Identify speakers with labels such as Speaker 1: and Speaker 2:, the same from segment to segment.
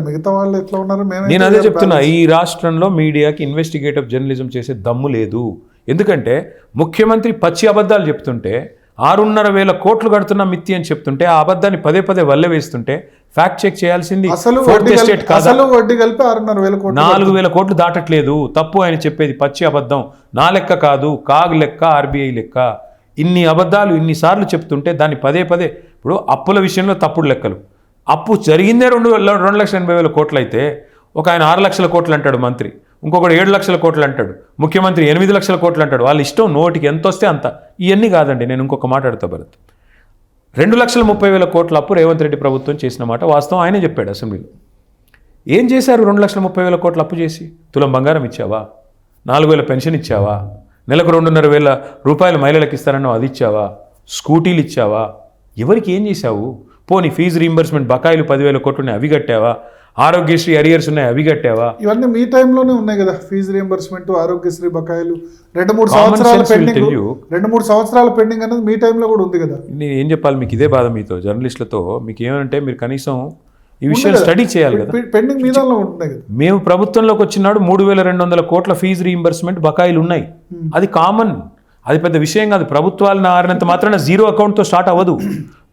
Speaker 1: మిగతా వాళ్ళు ఎట్లా ఉన్నారు?
Speaker 2: నేను అదే చెప్తున్నా, ఈ రాష్ట్రంలో మీడియాకి ఇన్వెస్టిగేటివ్ జర్నలిజం చేసే దమ్ము లేదు. ఎందుకంటే ముఖ్యమంత్రి పచ్చి అబద్ధాలు చెప్తుంటే 6,500 కోట్లు కడుతున్నా మిత్తి అని చెప్తుంటే ఆ అబద్ధాన్ని పదే పదే వల్లె వేస్తుంటే ఫ్యాక్ట్ చెక్ చేయాల్సింది
Speaker 1: వడ్డీ కలిపి 6,500 కోట్లు,
Speaker 2: 4,000 కోట్లు దాటట్లేదు. తప్పు ఆయన చెప్పేది పచ్చి అబద్ధం. నా లెక్క కాదు, కాగ్ లెక్క, ఆర్బీఐ లెక్క. ఇన్ని అబద్ధాలు ఇన్నిసార్లు చెప్తుంటే దాన్ని పదే పదే, ఇప్పుడు అప్పుల విషయంలో తప్పుడు లెక్కలు, అప్పు జరిగిందే 2,80,000 కోట్లు అయితే ఒక ఆయన 6 లక్షల కోట్లు అంటాడు మంత్రి, ఇంకొకటి 7 లక్షల కోట్లు అంటాడు, ముఖ్యమంత్రి 8 లక్షల కోట్లు అంటాడు. వాళ్ళ ఇష్టం, నోటికి ఎంత వస్తే అంత. ఇవన్నీ కాదండి. నేను ఇంకొక మాట అడుగుతా భరత్. 2,30,000 కోట్ల అప్పు రేవంత్ రెడ్డి ప్రభుత్వం చేసిన మాట వాస్తవం. ఆయనే చెప్పాడు అసెంబ్లీలో. ఏం చేశారు? 2,30,000 కోట్ల అప్పు చేసి తులం బంగారం ఇచ్చావా? 4,000 పెన్షన్ ఇచ్చావా? నెలకు 2,500 రూపాయలు మహిళలకు ఇస్తారన్నావు, అది ఇచ్చావా? స్కూటీలు ఇచ్చావా? ఎవరికి ఏం చేశావు? పోనీ ఫీజు రీయింబర్స్మెంట్ బకాయిలు 10,000 కోట్లు ఉన్నాయి, అవి కట్టావా? ఆరోగ్యశ్రీ అరియర్స్ ఉన్నాయి, అవి కట్టావా?
Speaker 1: ఇవన్నీ మీ టైంలోనే ఉన్నాయి కదా. ఫీజు రీయింబర్స్మెంట్, ఆరోగ్యశ్రీ బకాయిలు 2-3 సంవత్సరాల పెండింగ్ అనేది మీ టైంలో కూడా ఉంది కదా.
Speaker 2: నేను ఏం చెప్పాలి మీకు? ఇదే బాధ మీతో జర్నలిస్టులతో. మీకు ఏమంటే మీరు కనీసం ఈ విషయాలు స్టడీ చేయాలి కదా.
Speaker 1: పెండింగ్ మీద ఉంటుంది కదా.
Speaker 2: మేము ప్రభుత్వంలోకి వచ్చినాడు 3,200 కోట్ల ఫీజు రీయింబర్స్మెంట్ బకాయిలు ఉన్నాయి. అది కామన్, అది పెద్ద విషయం కాదు. ప్రభుత్వాలను ఆరినంత మాత్రాన జీరో అకౌంట్తో స్టార్ట్ అవ్వదు.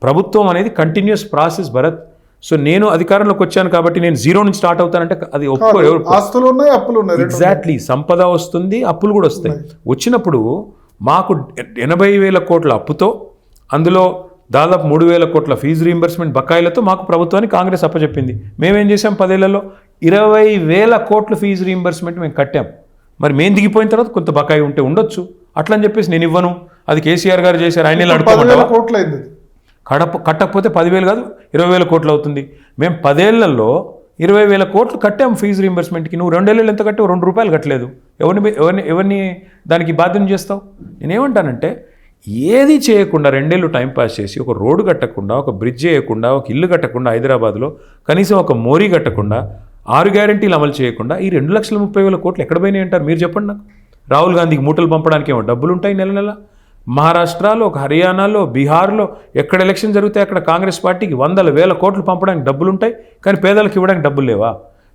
Speaker 2: ప్రభుత్వం అనేది కంటిన్యూస్ ప్రాసెస్ భరత్. సో నేను అధికారంలోకి వచ్చాను కాబట్టి నేను జీరో నుంచి స్టార్ట్ అవుతానంటే అది
Speaker 1: ఆస్తులు ఉన్నాయి, అప్పులు ఉన్నాయి.
Speaker 2: ఎగ్జాక్ట్లీ. సంపద వస్తుంది, అప్పులు కూడా వస్తాయి. వచ్చినప్పుడు మాకు 80,000 కోట్ల అప్పుతో, అందులో దాదాపు 3,000 కోట్ల ఫీజు రీయింబర్స్మెంట్ బకాయిలతో మాకు ప్రభుత్వాన్ని కాంగ్రెస్ అప్పచెప్పింది. మేమేం చేసాం? 10 ఏళ్లలో 20,000 కోట్ల ఫీజు రీయింబర్స్మెంట్ మేము కట్టాం. మరి మేము దిగిపోయిన తర్వాత కొంత బకాయి ఉంటే ఉండొచ్చు, అట్లని చెప్పేసి నేను ఇవ్వను, అది కేసీఆర్ గారు చేశారు, ఆయన
Speaker 1: అడుగుతాం.
Speaker 2: కట్టకపోతే 10,000 కాదు 20,000 కోట్లు అవుతుంది. మేము 10 ఏళ్లలో 20,000 కోట్లు కట్టాము ఫీజు రీయింబర్స్మెంట్కి. నువ్వు 2 ఏళ్ళు ఎంత కట్టావు? ₹2 కట్టలేదు. ఎవరిని దానికి బాధ్యత చేస్తావు? నేనేమంటానంటే, ఏది చేయకుండా 2 ఏళ్ళు టైంపాస్ చేసి ఒక రోడ్డు కట్టకుండా, ఒక బ్రిడ్జ్ చేయకుండా, ఒక ఇల్లు కట్టకుండా, హైదరాబాద్లో కనీసం ఒక మోరీ కట్టకుండా, 6 గ్యారంటీలు అమలు చేయకుండా ఈ 2,30,000 కోట్లు ఎక్కడ పోయినాయి అంటారు? మీరు చెప్పండి నాకు. రాహుల్ గాంధీకి మూటలు పంపడానికి ఏమో డబ్బులు ఉంటాయి నెల నెల. మహారాష్ట్రలో, హర్యానాలో, బీహార్లో ఎక్కడ ఎలక్షన్ జరిగితే అక్కడ కాంగ్రెస్ పార్టీకి 100,000 కోట్లు పంపడానికి డబ్బులు ఉంటాయి, కానీ పేదలకు ఇవ్వడానికి డబ్బులు లేవా?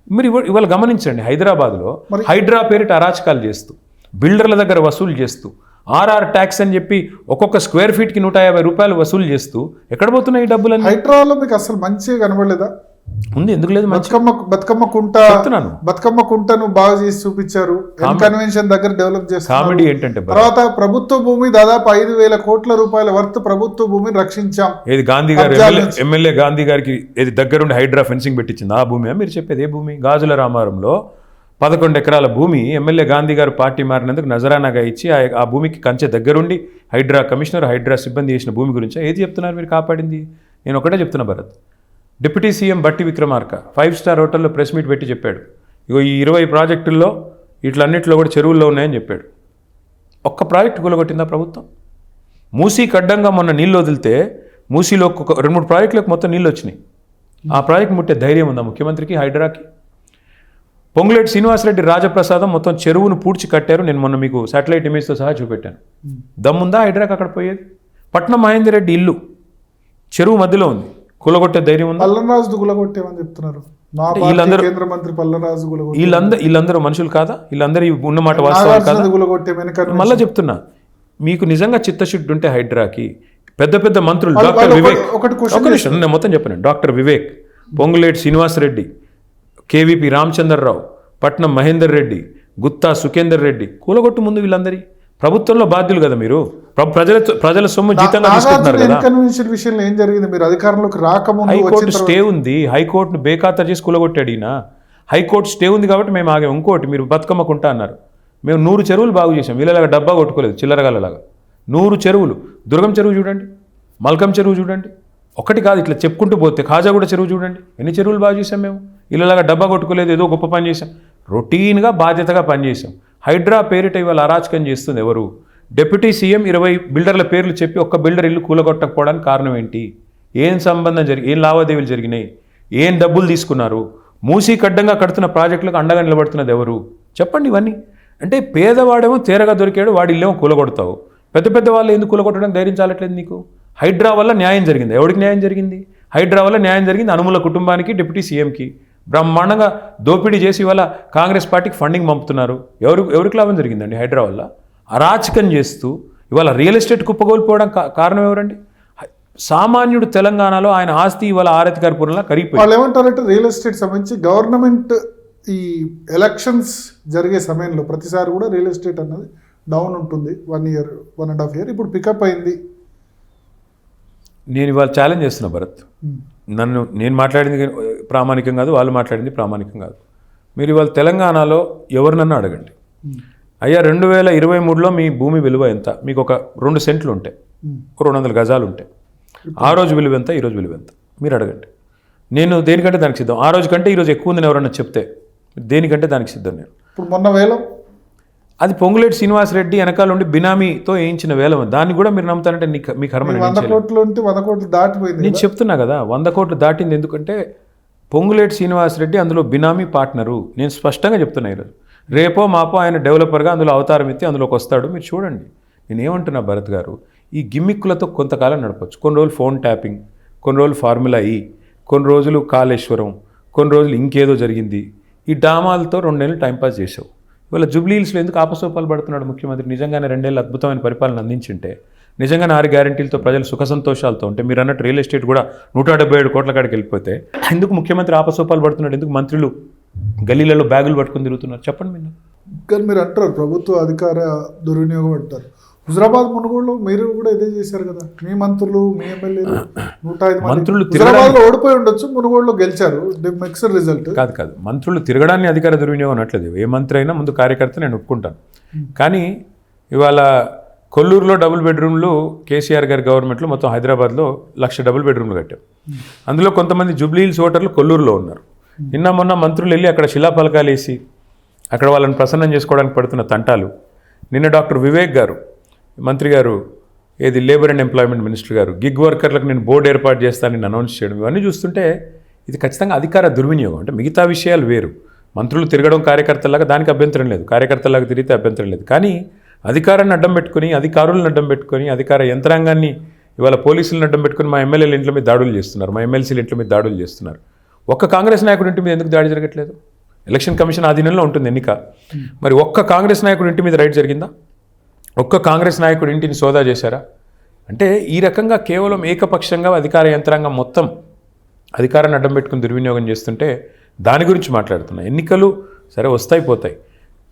Speaker 2: మీరు ఇవాళ గమనించండి, హైదరాబాద్లో హైడ్రా పేరిట అరాచకాలు చేస్తూ, బిల్డర్ల దగ్గర వసూలు చేస్తూ, ఆర్ఆర్ ట్యాక్స్ అని చెప్పి ఒక్కొక్క స్క్వేర్ ఫీట్కి ₹150 వసూలు చేస్తూ ఎక్కడ పోతున్నాయి ఈ డబ్బులు?
Speaker 1: హైడ్రాలో మీకు అసలు మంచిగా కనబడలేదా?
Speaker 2: ఉంది, ఎందుకు లేదు?
Speaker 1: బతుకమ్మ కుంటను బాగా చేసి చూపించారు. కన్వెన్షన్ దగ్గర డెవలప్ చేస్తారు.
Speaker 2: కామెడీ ఏంటంటే,
Speaker 1: తర్వాత ప్రభుత్వ భూమి దాదాపు 5,000 కోట్ల రూపాయల వర్త్ ప్రభుత్వ భూమిని రక్షించాం.
Speaker 2: ఏది గాంధీ గారు ఎమ్మెల్యే గాంధీ గారికి ఏది దగ్గరుండి హైడ్రా ఫెన్సింగ్ పెట్టించింది ఆ భూమి? మీరు చెప్పేది ఏ భూమి? గాజుల రామారంలో 11 ఎకరాల భూమి ఎమ్మెల్యే గాంధీ గారు పార్టీ మారినందుకు నజరానాగా ఇచ్చి ఆ భూమికి కంచె దగ్గరుండి హైడ్రా కమిషనర్, హైడ్రా సిబ్బంది చేసిన భూమి గురించి ఏది చెప్తున్నారు మీరు కాపాడింది? నేను ఒకటే చెప్తున్నా భరత్. డిప్యూటీ సీఎం బట్టి విక్రమార్క 5 స్టార్ హోటల్లో ప్రెస్ మీట్ పెట్టి చెప్పాడు, ఇగో ఈ 20 ప్రాజెక్టుల్లో వీటిలన్నింటిలో కూడా చెరువుల్లో ఉన్నాయని చెప్పాడు. ఒక్క ప్రాజెక్టు కూలగొట్టిందా ప్రభుత్వం? మూసీకి అడ్డంగా మొన్న నీళ్ళు వదిలితే మూసీలో 2-3 ప్రాజెక్టులకు మొత్తం నీళ్ళు వచ్చినాయి. ఆ ప్రాజెక్టు ముట్టే ధైర్యం ఉందా ముఖ్యమంత్రికి, హైడ్రాకి? పొంగులేటి శ్రీనివాసరెడ్డి రాజప్రసాదం మొత్తం చెరువును పూడ్చి కట్టారు. నేను మొన్న మీకు శాటిలైట్ ఇమేజ్తో సహా చూపెట్టాను. దమ్ముందా హైడ్రాకి అక్కడ పోయేది? పట్నం మహేందర్ రెడ్డి ఇల్లు చెరువు మధ్యలో ఉంది, కూలగొట్టే ధైర్యం ఉంది?
Speaker 1: పల్లరాజు కూలగొట్టేమని చెప్తున్నారు. కేంద్ర మంత్రి పల్లరాజు
Speaker 2: వీళ్ళందరూ మనుషులు కాదా? వీళ్ళందరూ ఉన్నమాట వాస్తవాలు కాదా? మళ్ళీ చెప్తున్నా, మీకు నిజంగా చిత్తశుద్ధి ఉంటే హైడ్రాకి పెద్ద పెద్ద మంత్రులు డాక్టర్ వివేక్, నేను మొత్తం చెప్పాను, డాక్టర్ వివేక్, పొంగులేటి శ్రీనివాసరెడ్డి, కేవీపీ రామచంద్రరావు, పట్నం మహేందర్ రెడ్డి, గుత్తా సుఖేందర్ రెడ్డి కూలగొట్టు ముందు వీళ్ళందరి ప్రభుత్వంలో బాధ్యులు కదా మీరు. ప్రజల సొమ్ము జీతంగా తీసుకుంటున్నారు కదా.
Speaker 1: కన్వెన్షన్ విషయంలో ఏం జరిగింది? మీరు అధికారంలోకి రాకముందు
Speaker 2: హైకోర్టు స్టే ఉంది, హైకోర్టును బేఖాతరు చేసి కూలగొట్టాడు ఈయన. హైకోర్టు స్టే ఉంది కాబట్టి మేము ఆగాం. ఇంకోటి, మీరు బతుకమ్మకుంటా అన్నారు, మేము 100 చెరువులు బాగు చేసాం. వీళ్ళలాగా డబ్బా కొట్టుకోలేదు చిల్లరగాళ్ళలాగా. 100 చెరువులు, దుర్గం చెరువు చూడండి, మల్కం చెరువు చూడండి, ఒకటి కాదు ఇట్లా చెప్పుకుంటూ పోతే ఖాజాగూడ చెరువు చూడండి, ఎన్ని చెరువులు బాగు చేసాం మేము. వీళ్ళలాగా డబ్బా కొట్టుకోలేదు, ఏదో గొప్ప పని చేసాం. రొటీన్గా బాధ్యతగా పనిచేసాం. హైడ్రా పేరిట ఇవాళ అరాచకం చేస్తుంది ఎవరు? డిప్యూటీ సీఎం 20 బిల్డర్ల పేర్లు చెప్పి ఒక్క బిల్డర్ ఇల్లు కూలగొట్టకపోవడానికి కారణం ఏంటి? ఏం సంబంధం ఏం లావాదేవీలు జరిగినాయి? ఏం డబ్బులు తీసుకున్నారు? మూసీకి అడ్డంగా కడుతున్న ప్రాజెక్టులకు అండగా నిలబడుతున్నది ఎవరు? చెప్పండి ఇవన్నీ. అంటే పేదవాడేమో తేరగా దొరికాడు, వాడి ఇల్లేమో కూలగొడతావు. పెద్ద పెద్ద వాళ్ళు ఎందుకు కూలగొట్టడానికి ధైర్యం చాలట్లేదు నీకు? హైడ్రా వల్ల న్యాయం జరిగింది. ఎవరికి న్యాయం జరిగింది? హైడ్రా వల్ల న్యాయం జరిగింది అనుముల కుటుంబానికి, డిప్యూటీ సీఎంకి. బ్రహ్మాండంగా దోపిడీ చేసి ఇవాళ కాంగ్రెస్ పార్టీకి ఫండింగ్ పంపుతున్నారు. ఎవరికి లాభం జరిగిందండి? హైదరాబాద్లో అరాచకం చేస్తూ ఇవాళ రియల్ ఎస్టేట్ కుప్పగోల్పోవడం కారణం ఎవరండి? సామాన్యుడు తెలంగాణలో ఆయన ఆస్తి ఇవాళ ఆరతికారపురంలో కరిగిపోయింది.
Speaker 1: వాళ్ళు ఏమంటారంటే రియల్ ఎస్టేట్ సంబంధించి గవర్నమెంట్ ఈ ఎలక్షన్స్ జరిగే సమయంలో ప్రతిసారి కూడా రియల్ ఎస్టేట్ అన్నది డౌన్ ఉంటుంది, 1 year 1.5 year. ఇప్పుడు పికప్ అయింది.
Speaker 2: నేను ఇవాళ ఛాలెంజ్ చేస్తున్నా భరత్. నేను మాట్లాడింది ప్రామాణికం కాదు, వాళ్ళు మాట్లాడింది ప్రామాణికం కాదు. మీరు ఇవాళ తెలంగాణలో ఎవరినన్నా అడగండి, అయ్యా 2023లో మీ భూమి విలువ ఎంత? మీకు ఒక 2 సెంట్లు ఉంటాయి, 200 గజాలు ఉంటాయి. ఆ రోజు విలువ ఎంత, ఈ రోజు విలువ ఎంత? మీరు అడగండి. నేను దేనికంటే దానికి సిద్ధం. ఆ రోజు కంటే ఈరోజు ఎక్కువ ఉందని ఎవరన్నా చెప్తే దేనికంటే దానికి సిద్ధం నేను.
Speaker 1: ఇప్పుడు మొన్న వేలం
Speaker 2: అది పొంగులేటి శ్రీనివాసరెడ్డి వెనకాల ఉండి బినామీతో వేయించిన వేలం. దాన్ని కూడా మీరు నమ్ముతానంటే మీ కర్మ.
Speaker 1: 100 కోట్లు ఉంటే 100 కోట్లు దాటిపోయింది.
Speaker 2: నేను చెప్తున్నా కదా, 100 కోట్లు దాటింది. ఎందుకంటే పొంగులేటి శ్రీనివాసరెడ్డి అందులో బినామీ పార్ట్నరు. నేను స్పష్టంగా చెప్తున్నా. ఈరోజు రేపో మాపో ఆయన డెవలపర్గా అందులో అవతారం ఎత్తి అందులోకి వస్తాడు. మీరు చూడండి. నేనేమంటున్నా భరత్ గారు, ఈ గిమ్మిక్కులతో కొంతకాలం నడపచ్చు. కొన్ని రోజులు ఫోన్ ట్యాపింగ్, కొన్ని రోజులు ఫార్ములా ఈ, కొన్ని రోజులు కాళేశ్వరం, కొన్ని రోజులు ఇంకేదో జరిగింది. ఈ డ్రామాలతో 2 నెలలు టైంపాస్ చేసావు. ఇవాళ జూబ్లీహిల్స్లో ఎందుకు ఆపసోపాలు పడుతున్నాడు ముఖ్యమంత్రి? నిజంగానే 2 ఏళ్ళు అద్భుతమైన పరిపాలన అందించింటే, నిజంగానే 6 గ్యారెంటీలతో ప్రజలు సుఖ సంతోషాలతో ఉంటే, మీరు అన్నట్టు రియల్ ఎస్టేట్ కూడా 177 కోట్ల కాడికి వెళ్ళిపోతే ఎందుకు ముఖ్యమంత్రి ఆపసోపాలు పడుతున్నాడు? ఎందుకు మంత్రులు గల్లీలలో బ్యాగులు పట్టుకుని తిరుగుతున్నారు? చెప్పండి.
Speaker 1: కానీ మీరు అంటారు ప్రభుత్వ అధికార దుర్వినియోగం అంటారు. హుజరాబాద్ మునుగోడులో మీరు కూడా ఇదే చేశారు కదా, మీ మంత్రులు మీ ఎమ్మెల్యేలు 105 మంత్రులు హుజరాబాద్లో ఓడిపోయి ఉండొచ్చు, మునుగోడులో గెలిచారు. Mixed result.
Speaker 2: కాదు మంత్రులు తిరగడాన్ని అధికార దుర్వినియోగం అనట్లేదు. ఏ మంత్రి అయినా ముందు కార్యకర్త నేను ఒప్పుకుంటాను. కానీ ఇవాళ కొల్లూరులో డబుల్ బెడ్రూమ్లు కేసీఆర్ గారి గవర్నమెంట్లో మొత్తం హైదరాబాద్లో 1,00,000 డబుల్ బెడ్రూమ్లు కట్టాం. అందులో కొంతమంది జూబ్లీహిల్స్ ఓటర్లు కొల్లూరులో ఉన్నారు. నిన్న మొన్న మంత్రులు వెళ్ళి అక్కడ శిలాఫలకాలు వేసి అక్కడ వాళ్ళని ప్రసన్నం చేసుకోవడానికి పడుతున్న తంటాలు. నిన్న డాక్టర్ వివేక్ గారు మంత్రి గారు, ఏది లేబర్ అండ్ ఎంప్లాయ్మెంట్ మినిస్టర్ గారు, గిగ్ వర్కర్లకు నేను బోర్డు ఏర్పాటు చేస్తానని అనౌన్స్ చేయడం, ఇవన్నీ చూస్తుంటే ఇది ఖచ్చితంగా అధికార దుర్వినియోగం. అంటే మిగతా విషయాలు వేరు. మంత్రులు తిరగడం కార్యకర్తలాగా దానికి అభ్యంతరం లేదు, కార్యకర్తలాగా తిరిగితే అభ్యంతరం లేదు. కానీ అధికారాన్ని అడ్డం పెట్టుకుని, అధికారులను అడ్డం పెట్టుకొని, అధికార యంత్రాంగాన్ని ఇవాళ పోలీసులను అడ్డం పెట్టుకుని మా ఎమ్మెల్యేల ఇంట్లో మీద దాడులు చేస్తున్నారు, మా ఎమ్మెల్సీల ఇంట్లో మీద దాడులు చేస్తున్నారు. ఒక్క కాంగ్రెస్ నాయకుడి ఇంటి మీద ఎందుకు దాడి జరగట్లేదు? ఎలక్షన్ కమిషన్ ఆధీనంలో ఉంటుంది ఎన్నిక. మరి ఒక్క కాంగ్రెస్ నాయకుడి ఇంటి మీద రైడ్ జరిగిందా? ఒక్క కాంగ్రెస్ నాయకుడి ఇంటిని సోదా చేశారా? అంటే ఈ రకంగా కేవలం ఏకపక్షంగా అధికార యంత్రాంగం మొత్తం అధికారాన్ని అడ్డం పెట్టుకుని దుర్వినియోగం చేస్తుంటే దాని గురించి మాట్లాడుతున్నా. ఎన్నికలు సరే వస్తాయి పోతాయి,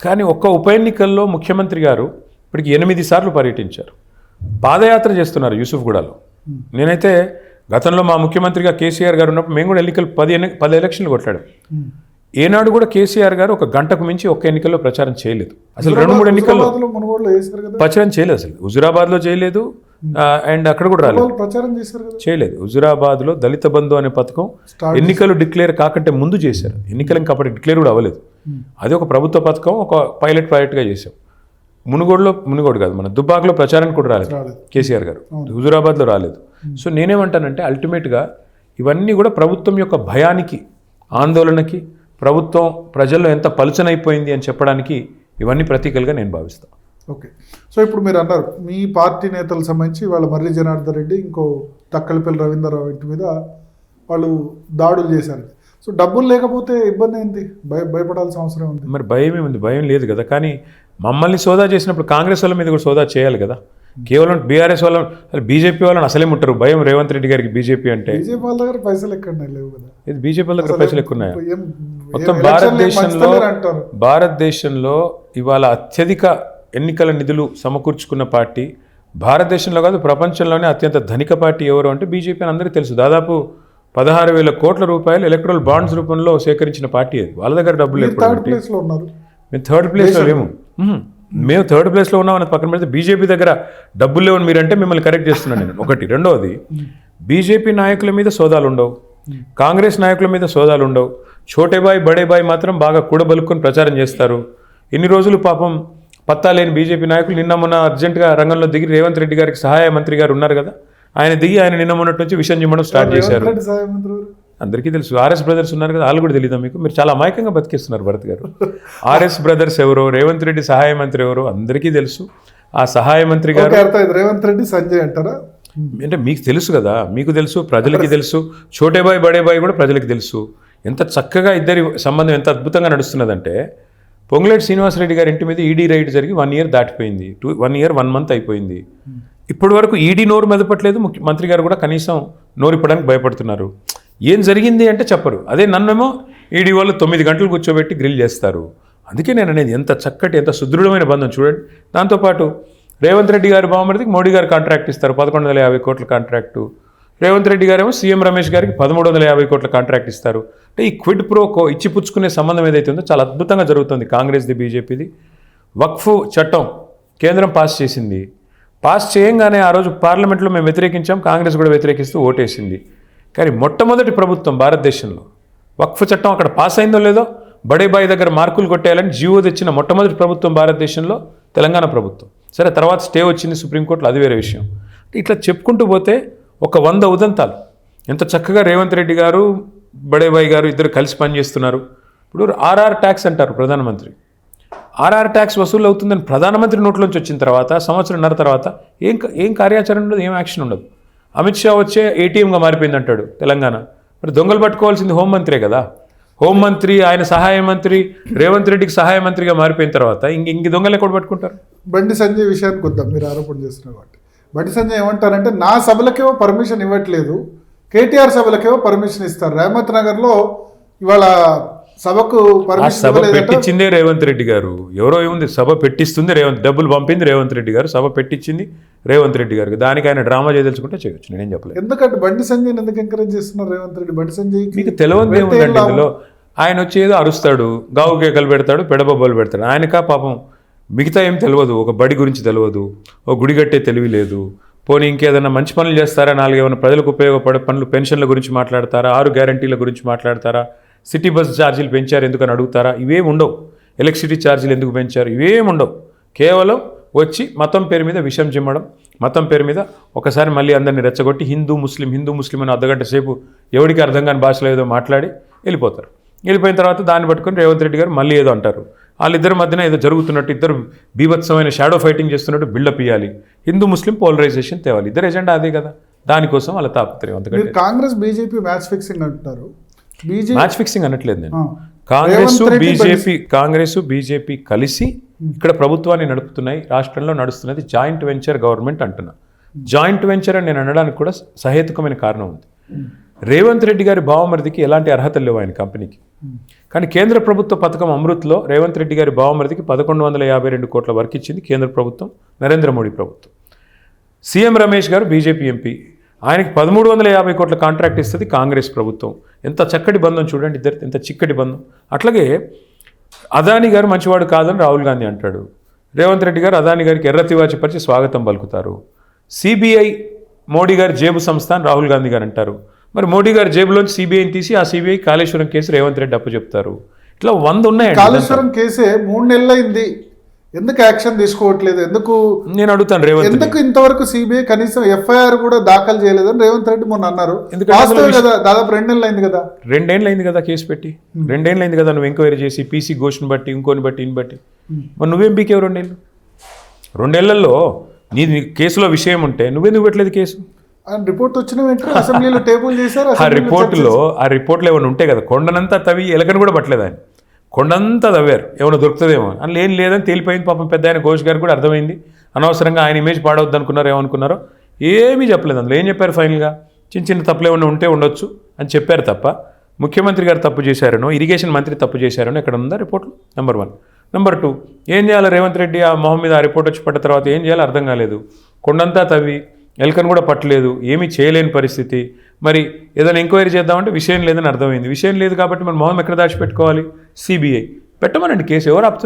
Speaker 2: కానీ ఒక్క ఉప ఎన్నికల్లో ముఖ్యమంత్రి గారు ఇప్పటికి 8 సార్లు పర్యటించారు, పాదయాత్ర చేస్తున్నారు యూసుఫ్గూడలో. నేనైతే గతంలో మా ముఖ్యమంత్రిగా కేసీఆర్ గారు ఉన్నప్పుడు మేము కూడా ఎన్నికలు 10 ఎలక్షన్లు కొట్లాడాం. ఏనాడు కూడా కేసీఆర్ గారు 1 గంటకు మించి ఒక్క ఎన్నికల్లో ప్రచారం చేయలేదు. అసలు 2-3 ఎన్నికల్లో ప్రచారం చేయలేదు. అసలు హుజురాబాద్లో చేయలేదు, అండ్ అక్కడ కూడా రాలేదు, చేయలేదు. హుజురాబాద్లో దళిత బంధు అనే పథకం ఎన్నికలు డిక్లేర్ కాకంటే ముందు చేశారు. ఎన్నికలు ఇంకా అప్పటి డిక్లేర్ కూడా అవ్వలేదు. అది ఒక ప్రభుత్వ పథకం, ఒక పైలట్ ప్రాజెక్ట్గా చేశాం. మునుగోడు కాదు, మన దుబ్బాకలో ప్రచారానికి కూడా రాలేదు కేసీఆర్ గారు, హుజురాబాద్లో రాలేదు. సో నేనేమంటానంటే అల్టిమేట్గా ఇవన్నీ కూడా ప్రభుత్వం యొక్క భయానికి, ఆందోళనకి, ప్రభుత్వం ప్రజల్లో ఎంత పలుచనైపోయింది అని చెప్పడానికి ఇవన్నీ ప్రతీకలుగా నేను భావిస్తాను.
Speaker 1: ఓకే. సో ఇప్పుడు మీరు అన్నారు మీ పార్టీ నేతలకు సంబంధించి వాళ్ళ మర్రి జనార్దన్ రెడ్డి, ఇంకో తక్కలపల్లి రవీంద్రరావు ఇంటి మీద వాళ్ళు దాడులు చేశారు. సో డబ్బులు లేకపోతే ఇబ్బంది ఏంటి? భయపడాల్సిన అవసరం ఉంది.
Speaker 2: మరి భయం ఏముంది? భయం లేదు కదా. కానీ మమ్మల్ని సోదా చేసినప్పుడు కాంగ్రెస్ వాళ్ళ మీద కూడా సోదా చేయాలి కదా. కేవలం బీఆర్ఎస్ వాళ్ళ, బీజేపీ వాళ్ళని అసలే ముట్టరు. భయం రేవంత్ రెడ్డి గారికి బీజేపీ అంటే.
Speaker 1: బీజేపీ వాళ్ళ దగ్గర పైసలు ఎక్కడ లేవు కదా.
Speaker 2: ఇది బీజేపీ వాళ్ళ దగ్గర పైసలు ఎక్కువ ఉన్నాయా? మొత్తం భారతదేశంలో ఇవాళ అత్యధిక ఎన్నికల నిధులు సమకూర్చుకున్న పార్టీ భారతదేశంలో కాదు ప్రపంచంలోనే అత్యంత ధనిక పార్టీ ఎవరు అంటే బీజేపీ అని అందరికీ తెలుసు. దాదాపు 16,000 కోట్ల రూపాయలు ఎలక్ట్రల్ బాండ్స్ రూపంలో సేకరించిన పార్టీ అది. వాళ్ళ దగ్గర డబ్బులు ఎప్పుడు? మేము థర్డ్ ప్లేస్లో లేము. మేము థర్డ్ ప్లేస్లో ఉన్నామని పక్కన పెడితే బీజేపీ దగ్గర డబ్బులు లేవని మీరంటే మిమ్మల్ని కరెక్ట్ చేస్తున్నాను నేను. ఒకటి. రెండవది, బీజేపీ నాయకుల మీద సోదాలు ఉండవు, కాంగ్రెస్ నాయకుల మీద సోదాలు ఉండవు. ఛోటేబాయ్ బడేబాయ్ మాత్రం బాగా కూడబలుక్కొని ప్రచారం చేస్తారు. ఇన్ని రోజులు పాపం పత్తా లేని బీజేపీ నాయకులు నిన్న మొన్న అర్జెంటుగా రంగంలో దిగి రేవంత్ రెడ్డి గారికి సహాయ మంత్రి గారు ఉన్నారు కదా, ఆయన దిగి ఆయన నిన్న మొన్నటి నుంచి విషయం చిమ్మడం స్టార్ట్ చేశారు. అందరికీ తెలుసు. ఆర్ఎస్ బ్రదర్స్ ఉన్నారు కదా, వాళ్ళు కూడా తెలియదా మీకు? మీరు చాలా అమాయకంగా బతికిస్తున్నారు భరత్ గారు. ఆర్ఎస్ బ్రదర్స్ ఎవరో, రేవంత్ రెడ్డి సహాయ మంత్రి ఎవరో అందరికీ తెలుసు. ఆ సహాయ మంత్రి గారు
Speaker 1: రేవంత్ రెడ్డి సంజయ్ అంటారా
Speaker 2: అంటే మీకు తెలుసు కదా, మీకు తెలుసు, ప్రజలకి తెలుసు. ఛోటేబాయ్ బడేబాయ్ కూడా ప్రజలకి తెలుసు. ఎంత చక్కగా ఇద్దరి సంబంధం ఎంత అద్భుతంగా నడుస్తున్నదంటే పొంగులేటి శ్రీనివాసరెడ్డి గారి ఇంటి మీద ఈడీ రైడ్ జరిగి 1 year దాటిపోయింది, 1 year 1 month అయిపోయింది. ఇప్పటి వరకు ఈడీ నోరు మెదపట్లేదు, మంత్రి గారు కూడా కనీసం నోరిప్పడానికి భయపడుతున్నారు. ఏం జరిగింది అంటే చెప్పరు. అదే నన్నేమో ఈడీ వాళ్ళు 9 గంటలు కూర్చోబెట్టి గ్రిల్ చేస్తారు. అందుకే నేను అనేది ఎంత చక్కటి ఎంత సుదృఢమైన బంధం చూడండి. దాంతోపాటు రేవంత్ రెడ్డి గారి బావమరిదికి మోడీ గారు కాంట్రాక్ట్ ఇస్తారు 1150 కోట్ల కాంట్రాక్టు. రేవంత్ రెడ్డి గారేమో సీఎం రమేష్ గారికి 1350 కోట్ల కాంట్రాక్ట్ ఇస్తారు. అంటే ఈ క్విడ్ ప్రోకో ఇచ్చిపుచ్చుకునే సంబంధం ఏదైతే ఉందో చాలా అద్భుతంగా జరుగుతుంది. కాంగ్రెస్ది బీజేపీది. వక్ఫ్ చట్టం కేంద్రం పాస్ చేసింది. పాస్ చేయంగానే ఆ రోజు పార్లమెంట్లో మేము వ్యతిరేకించాం, కాంగ్రెస్ కూడా వ్యతిరేకిస్తూ ఓటేసింది. కానీ మొట్టమొదటి ప్రభుత్వం భారతదేశంలో వక్ఫ్ చట్టం అక్కడ పాస్ అయిందో లేదో బడేబాయి దగ్గర మార్కులు కొట్టేయాలని జీవో తెచ్చిన మొట్టమొదటి ప్రభుత్వం భారతదేశంలో తెలంగాణ ప్రభుత్వం. సరే తర్వాత స్టే వచ్చింది సుప్రీంకోర్టులో, అది వేరే విషయం. ఇట్లా చెప్పుకుంటూ పోతే ఒక 100 ఉదంతాలు ఎంత చక్కగా రేవంత్ రెడ్డి గారు బడేబాయి గారు ఇద్దరు కలిసి పనిచేస్తున్నారు. ఇప్పుడు ఆర్ఆర్ ట్యాక్స్ అంటారు ప్రధానమంత్రి. ఆర్ఆర్ ట్యాక్స్ వసూలు అవుతుందని ప్రధానమంత్రి నోట్లోంచి వచ్చిన తర్వాత సంవత్సరంన్నర తర్వాత ఏం కార్యాచరణ ఉండదు, ఏం యాక్షన్ ఉండదు. అమిత్ షా వచ్చే ఏటీఎంగా మారిపోయింది అంటాడు తెలంగాణ. మరి దొంగలు పట్టుకోవాల్సింది హోంమంత్రే కదా. హోంమంత్రి ఆయన సహాయ మంత్రి రేవంత్ రెడ్డికి సహాయ మంత్రిగా మారిపోయిన తర్వాత ఇంక దొంగలు ఎక్కడ పట్టుకుంటారు?
Speaker 1: బండి సంజయ్ విషయానికి వద్దాం, మీరు ఆరోపణ చేస్తున్నారు కాబట్టి. బండి సంజయ్ ఏమంటారంటే నా సభలకేమో పర్మిషన్ ఇవ్వట్లేదు, కేటీఆర్ సభలకేమో పర్మిషన్ ఇస్తారు. రేవంత్ నగర్లో ఇవాళ సభకు పర్మిషన్
Speaker 2: సభ పెట్టించిందే రేవంత్ రెడ్డి గారు. ఎవరో ఏముంది, సభ పెట్టిస్తుంది రేవంత్, డబ్బులు పంపింది రేవంత్ రెడ్డి గారు, సభ పెట్టించింది రేవంత్ రెడ్డి గారికి. దానికి ఆయన డ్రామా చేయదలుచుకుంటే చేయొచ్చు, నేనేం చెప్పలేదు.
Speaker 1: ఎందుకంటే బండి సంజయ్ ఎందుకు ఎంకరేజ్ చేస్తున్నారు రేవంత్ రెడ్డి? బండి సంజయ్
Speaker 2: మీకు తెలియదు ఏముందండి ఇందులో. ఆయన వచ్చేదో అరుస్తాడు, గావు కేకలు పెడతాడు, పెడబొబ్బలు పెడతాడు. ఆయనకా పాపం మిగతా ఏం తెలియదు, ఒక బడి గురించి తెలియదు, ఒక గుడి కట్టే తెలివి లేదు. పోనీ ఇంకేదైనా మంచి పనులు చేస్తారా, 4 ఏమైనా ప్రజలకు ఉపయోగపడే పనులు, పెన్షన్ల గురించి మాట్లాడతారా, 6 గ్యారంటీల గురించి మాట్లాడతారా, సిటీ బస్ ఛార్జీలు పెంచారు ఎందుకని అడుగుతారా? ఇవేం ఉండవు. ఎలక్ట్రిసిటీ ఛార్జీలు ఎందుకు పెంచారు? ఇవేం ఉండవు. కేవలం వచ్చి మతం పేరు మీద విషం చిమ్మడం, మతం పేరు మీద ఒకసారి మళ్ళీ అందరినీ రెచ్చగొట్టి హిందూ ముస్లిం అని అర్ధగంట సేపు ఎవరికి అర్థం కాని భాషలో ఏదో మాట్లాడి వెళ్ళిపోతారు. వెళ్ళిపోయిన తర్వాత దాన్ని పట్టుకొని రేవంత్ రెడ్డి గారు మళ్ళీ ఏదో అంటారు. వాళ్ళిద్దరి మధ్యన ఏదో జరుగుతున్నట్టు, ఇద్దరు బీభత్సమైన షాడో ఫైటింగ్ చేస్తున్నట్టు బిల్డప్ ఇవ్వాలి, హిందూ ముస్లిం పోలరైజేషన్ తేవాలి. ఇద్దరు ఎజెండా అదే కదా, దానికోసం వాళ్ళ తాపత్రయం. అంతకంటే
Speaker 1: కాంగ్రెస్ బీజేపీ మ్యాచ్ ఫిక్సింగ్ అంటున్నారు.
Speaker 2: మ్యాచ్ ఫిక్సింగ్ అనట్లేదు నేను. కాంగ్రెస్ బీజేపీ కలిసి ఇక్కడ ప్రభుత్వాన్ని నడుపుతున్నాయి, రాష్ట్రంలో నడుస్తున్నది జాయింట్ వెంచర్ గవర్నమెంట్ అంటున్నా. జాయింట్ వెంచర్ అని నేను అనడానికి కూడా సహేతుకమైన కారణం ఉంది. రేవంత్ రెడ్డి గారి బావమరిదికి ఎలాంటి అర్హతలు లేవు ఆయన కంపెనీకి. కానీ కేంద్ర ప్రభుత్వ పథకం అమృత్లో రేవంత్ రెడ్డి గారి బావమరిదికి 1152 కోట్ల వర్క్ ఇచ్చింది కేంద్ర ప్రభుత్వం, నరేంద్ర మోడీ ప్రభుత్వం. సీఎం రమేష్ గారు బీజేపీ ఎంపీ, ఆయనకి 1350 కోట్ల కాంట్రాక్ట్ ఇస్తుంది కాంగ్రెస్ ప్రభుత్వం. ఎంత చక్కటి బంధం చూడండి, ఇద్దరు ఎంత చిక్కటి బంధం. అట్లాగే అదానీ గారు మంచివాడు కాదని రాహుల్ గాంధీ అంటాడు. రేవంత్ రెడ్డి గారు అదానీ గారికి ఎర్రతివాచి పరిచి స్వాగతం పలుకుతారు. సిబిఐ మోడీ గారి జేబు సంస్థ అని రాహుల్ గాంధీ గారు అంటారు. మరి మోడీ గారి జేబులోంచి సిబిఐని తీసి ఆ సిబిఐ కాళేశ్వరం కేసు రేవంత్ రెడ్డి అప్పు చెప్తారు. ఇట్లా 100 ఉన్నాయండి.
Speaker 1: కాళేశ్వరం కేసే 3 నెలలు అయింది, ఎందుకు యాక్షన్ తీసుకోవట్లేదు? ఎందుకు
Speaker 2: నేను అడుగుతాను రేవంత్,
Speaker 1: ఎందుకు ఇంతవరకు సిబిఐ కనీసం ఎఫ్ఐఆర్ కూడా దాఖలు చేయలేదని రేవంత్ రెడ్డి మొన్న అన్నారు. కదా దాదాపు 2 నెలలు అయింది కదా,
Speaker 2: 2 ఏళ్ళు అయింది కదా కేసు పెట్టి, 2 ఏళ్ళు అయింది కదా నువ్వు ఎంక్వైరీ చేసి పీసీ ఘోషను బట్టి ఇంకోని బట్టి ఇన్ని బట్టి. మరి నువ్వేం పీకేవు 2 ఏళ్ళు? 2 ఏళ్లలో నీ కేసులో విషయం ఉంటే నువ్వెందుకు పెట్టలేదు కేసు?
Speaker 1: రిపోర్ట్ వచ్చిన వెంటనే అసెంబ్లీలో టేబుల్ చేశారు.
Speaker 2: ఆ రిపోర్ట్లో ఏమైనా ఉంటే కదా, కొండనంతా తవ్వి ఎలకని కూడా పట్టలేదు ఆయన, కొండంతా తవ్వారు ఏమైనా దొరుకుతుందేమో అని. ఏం లేదని తేలిపోయింది. పాపం పెద్ద ఆయన ఘోష్ గారు కూడా అర్థమైంది. అనవసరంగా ఆయన ఇమేజ్ పాడవద్దు అనుకున్నారో ఏమనుకున్నారో ఏమీ చెప్పలేదు. అందులో ఏం చెప్పారు? ఫైనల్గా చిన్న తప్పులు ఏమైనా ఉంటే ఉండొచ్చు అని చెప్పారు తప్ప ముఖ్యమంత్రి గారు తప్పు చేశారనో, ఇరిగేషన్ మంత్రి తప్పు చేశారనో ఎక్కడ ఉందా రిపోర్ట్లో? నెంబర్ 1. నెంబర్ 2, ఏం చేయాలి రేవంత్ రెడ్డి ఆ మొహం మీద ఆ రిపోర్ట్ వచ్చి పడ్డ తర్వాత ఏం చేయాలో అర్థం కాలేదు. కొండంతా తవ్వి ఎలకను కూడా పట్టలేదు, ఏమీ చేయలేని పరిస్థితి. మరి ఏదైనా ఎంక్వైరీ చేద్దామంటే విషయం లేదని అర్థమైంది. విషయం లేదు కాబట్టి మన మొహం ఎక్కడ దాచిపెట్టుకోవాలి? సిబిఐ పెట్టమనండి కేసు, ఎవరు ఆపుతున్నారు?